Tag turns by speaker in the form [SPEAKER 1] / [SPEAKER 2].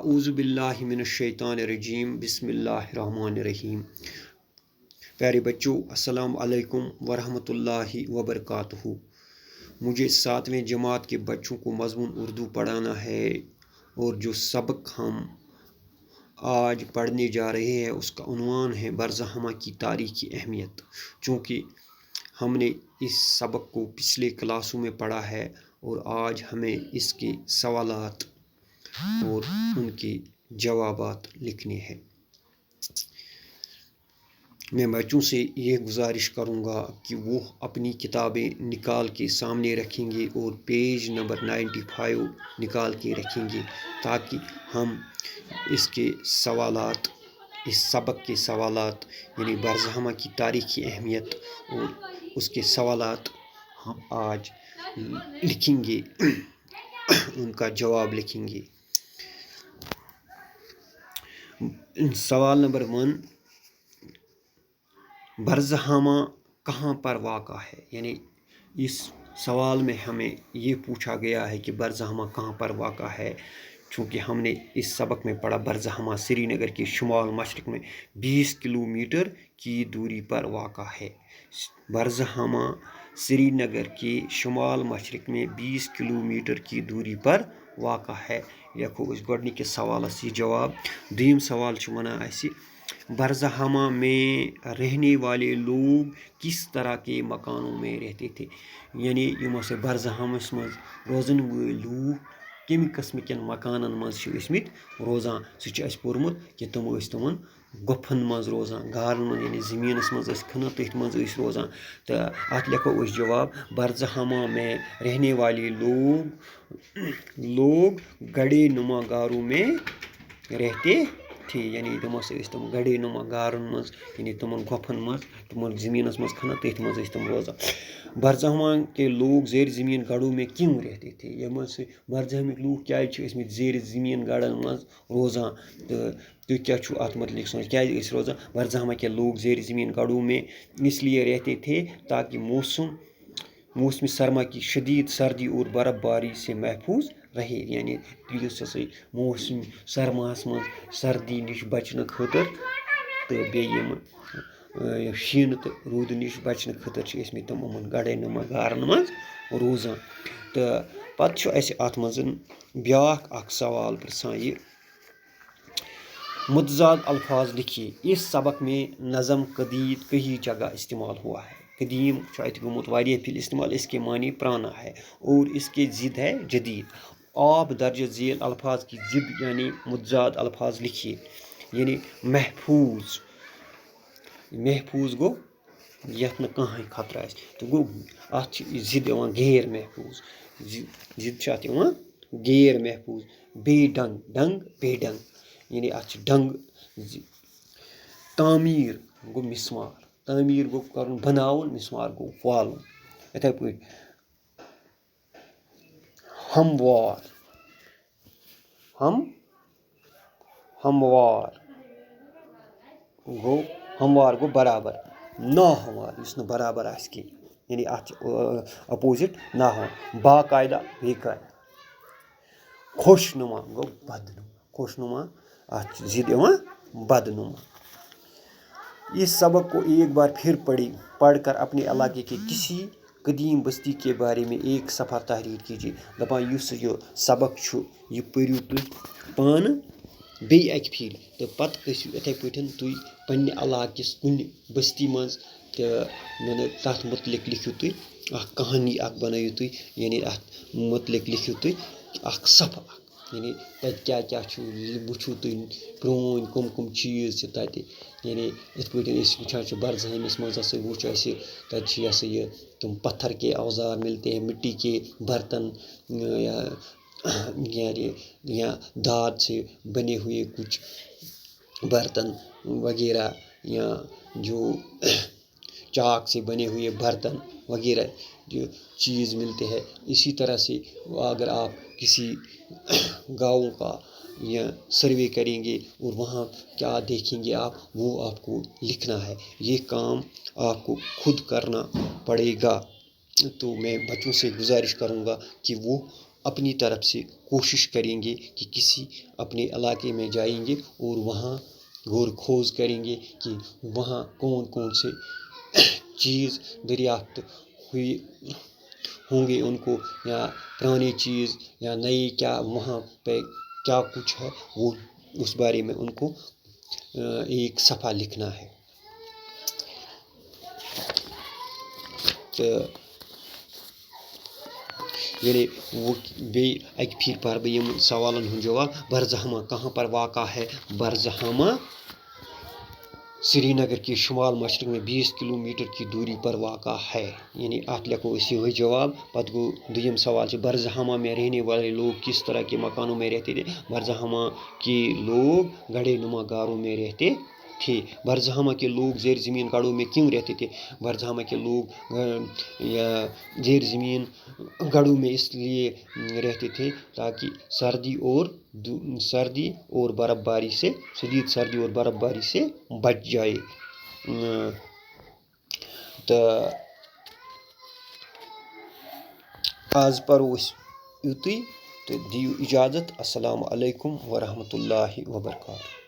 [SPEAKER 1] आऊज़ु बिल्लाहि मिनश्शैतानिर्रजीम बिस्मिल्लाहिर्रहमानिर्रहीम। प्यारे बच्चों, अस्सलाम अलैकुम वरहमतुल्लाहि वबरकातुहू। मुझे 7वीं जमात के बच्चों को मज़मून उर्दू पढ़ाना है और जो सबक हम आज पढ़ने जा रहे हैं उसका उन्वान है बरज़हमा की तारीख़ी अहमियत। चूँकि हमने इस सबक को पिछले क्लासों में पढ़ा है और आज हमें इसके सवालात और उनके जवाबात लिखने हैं। मैं बच्चों से ये गुजारिश करूँगा कि वो अपनी किताबें निकाल के सामने रखेंगे और पेज नंबर 95 निकाल के रखेंगे ताकि हम इसके सवालात, इस सबक के सवालात यानी बरज़हमा की तारीख़ी अहमियत और उसके सवालात हम आज लिखेंगे, उनका जवाब लिखेंगे। सवाल नंबर 1, बरज़हमा कहाँ पर वाक़ा है। यानी इस सवाल में हमें ये पूछा गया है कि बरज़हमा कहाँ पर वाक़ा है। चूँकि हमने इस सबक में पढ़ा बरज़हमा श्रीनगर के शुमाल मशरिक़ में 20 किलोमीटर की दूरी पर वाक़ा है। बरज़हमा श्रीनगर के शुमाल मशरिक़ में 20 किलोमीटर की दूरी पर वाक़ा है। देखो इस गोडनिक सवाल ये जवाब। दूसरा सवाल वनान बरज़हमा में रहने वाले लोग किस तरह के मकानों में रहते थे। यानी यमो से बरज़हमस मज रोजन वोल लूक कम किस्म के मकानन मज रोजान सह पोर्मुत कि तुम तमन गुफन मज रोजान, गारन मज यानी ज़मीनस मज खनन तथ मज रोजान। तो अत लिखो जवाब बरज़हमा में रहने वाले लोग गड़े नुमा गारों में रहते थे। यानी तमो से तम गड़े नुमा गारन मज यानी तमन गुफन मज तमन ज़मीनस मज खनन तथ मज तम रोजान। बरज़हमा के लोग ज़ेर ज़मीन गढ़ों में क्यों रहते थे। यम से बरज़हमिक लोग क्या ज़ेर ज़मीन गढ़न मज रोजान। तो तुम क्या अत मुतलिक सोच क्या रोजान। बरज़हमा के लोग ज़ेर ज़मीन गढ़ों में इसलिए रहते थे ताकि मौसम सरमा की शदीद सर्दी और बर्फ़बारी से महफूज रहे। यानी मौसम सरमास मज सर्दी नश बचन खतर तो बे शीन तो रूद नश बचन खतर तम गड़े नुमा गारन मज रोजान। तो पत अत मज ब्याख अख सवाल पृछान ये मुतज़ाद अल्फाज लिखिए। इस सबक में नज़म कदीद कई जगह इस्तेमाल हुआ है। कदीम गुमुत वारिया फिल इस्तेमाल, इसके मानी पुराना है और इसके ज़िद है जदीद। आप दर्ज झेल अल्फाज की ज़िद यानी मुतज़ाद अल्फाज लिखिए। यानी महफूज, महफूज गो यथ न कहीं खतरा आस तो गो अत ज़िद यवान गैर महफूज। ज़िद गैर महफूज। बेडंग, डंग बेडंग यानी अत डंग। तामीर गो मिसमार, तामीर गो करन बनावन, मिसमार गो वालन। इथे पे हमवार, हमवार गो बराबर। नाहवार इस न बराबर आस की यानी अत अपोजिट नाहवार। बाकायदा बेकायदा। खुशनुमा गो बदनुमा, खुशनुमा अत ज़िद बदनुमा। इस सबक को एक बार फिर पढ़कर अपने इलाके के किसी कदीम बस्ती के बारे में एक सफ़ा तहरीर कीजिए। दपान युस यह सबक यह पढ़ियो तुम पान बे अक फिर तो पत गसियो इथे पे तुम पन्ने इलाकिस कुन बस्ती मज तो मैंने तथ मुतलिक लिखियो तुम कहानी बनाइयो तुम। यानी अत मुतलिक लिखियो तुम सफ़ा यानी तत क्या क्या वुचो तुम प्रोन कम कम चीज़ तत। यानी इत पे वुचान बरज़हमिस मज वुच तत यह तुम पत्थर के औजार मिलते हैं, मिट्टी के बर्तन या दाद से बने हुए कुछ बर्तन वगैरह या जो चाक से बने हुए बर्तन वगैरह जो चीज़ मिलते हैं। इसी तरह से अगर आप किसी गाँव का या सर्वे करेंगे और वहाँ क्या देखेंगे आप वो आपको लिखना है। ये काम आपको खुद करना पड़ेगा। तो मैं बच्चों से गुजारिश करूँगा कि वो अपनी तरफ से कोशिश करेंगे कि किसी अपने इलाके में जाएंगे और वहाँ गौर खोज करेंगे कि वहाँ कौन कौन से चीज़ दरियाफ्त हुई होंगे उनको, या पुराने चीज़ या नए क्या वहाँ पे क्या कुछ है, वो उस बारे में उनको एक सफ़ा लिखना है। तो यानी वो बे अक फिर पर बह यम सवालन हुंद जवाब। बरजहमा कहाँ पर वाक़ा है? बरजहमा श्रीनगर के शुमाल मशरक में 20 किलोमीटर की दूरी पर वाक़ा है। यानी अत लिखो वही जवाब। पत गो दुयम सवाल से, बरजहमा में रहने वाले लोग किस तरह के मकानों में रहते थे? बरजहमा के लोग गढ़े नुमा गारों में रहते थे। बरजहमा के लोग ज़ेर ज़मीन गढ़ों में क्यों रहते थे? बरजहमा के लोग ज़ेर ज़मीन गढ़ों में इसलिए रहते थे ताकि सर्दी और बर्फ़बारी से, शदीद सर्दी और बर्फ़बारी से बच जाए। तो आज परो युतुई, तो दियो इजाज़त। अस्सलामु अलैकुम वरहमतुल्लाहि वबरकातुहू।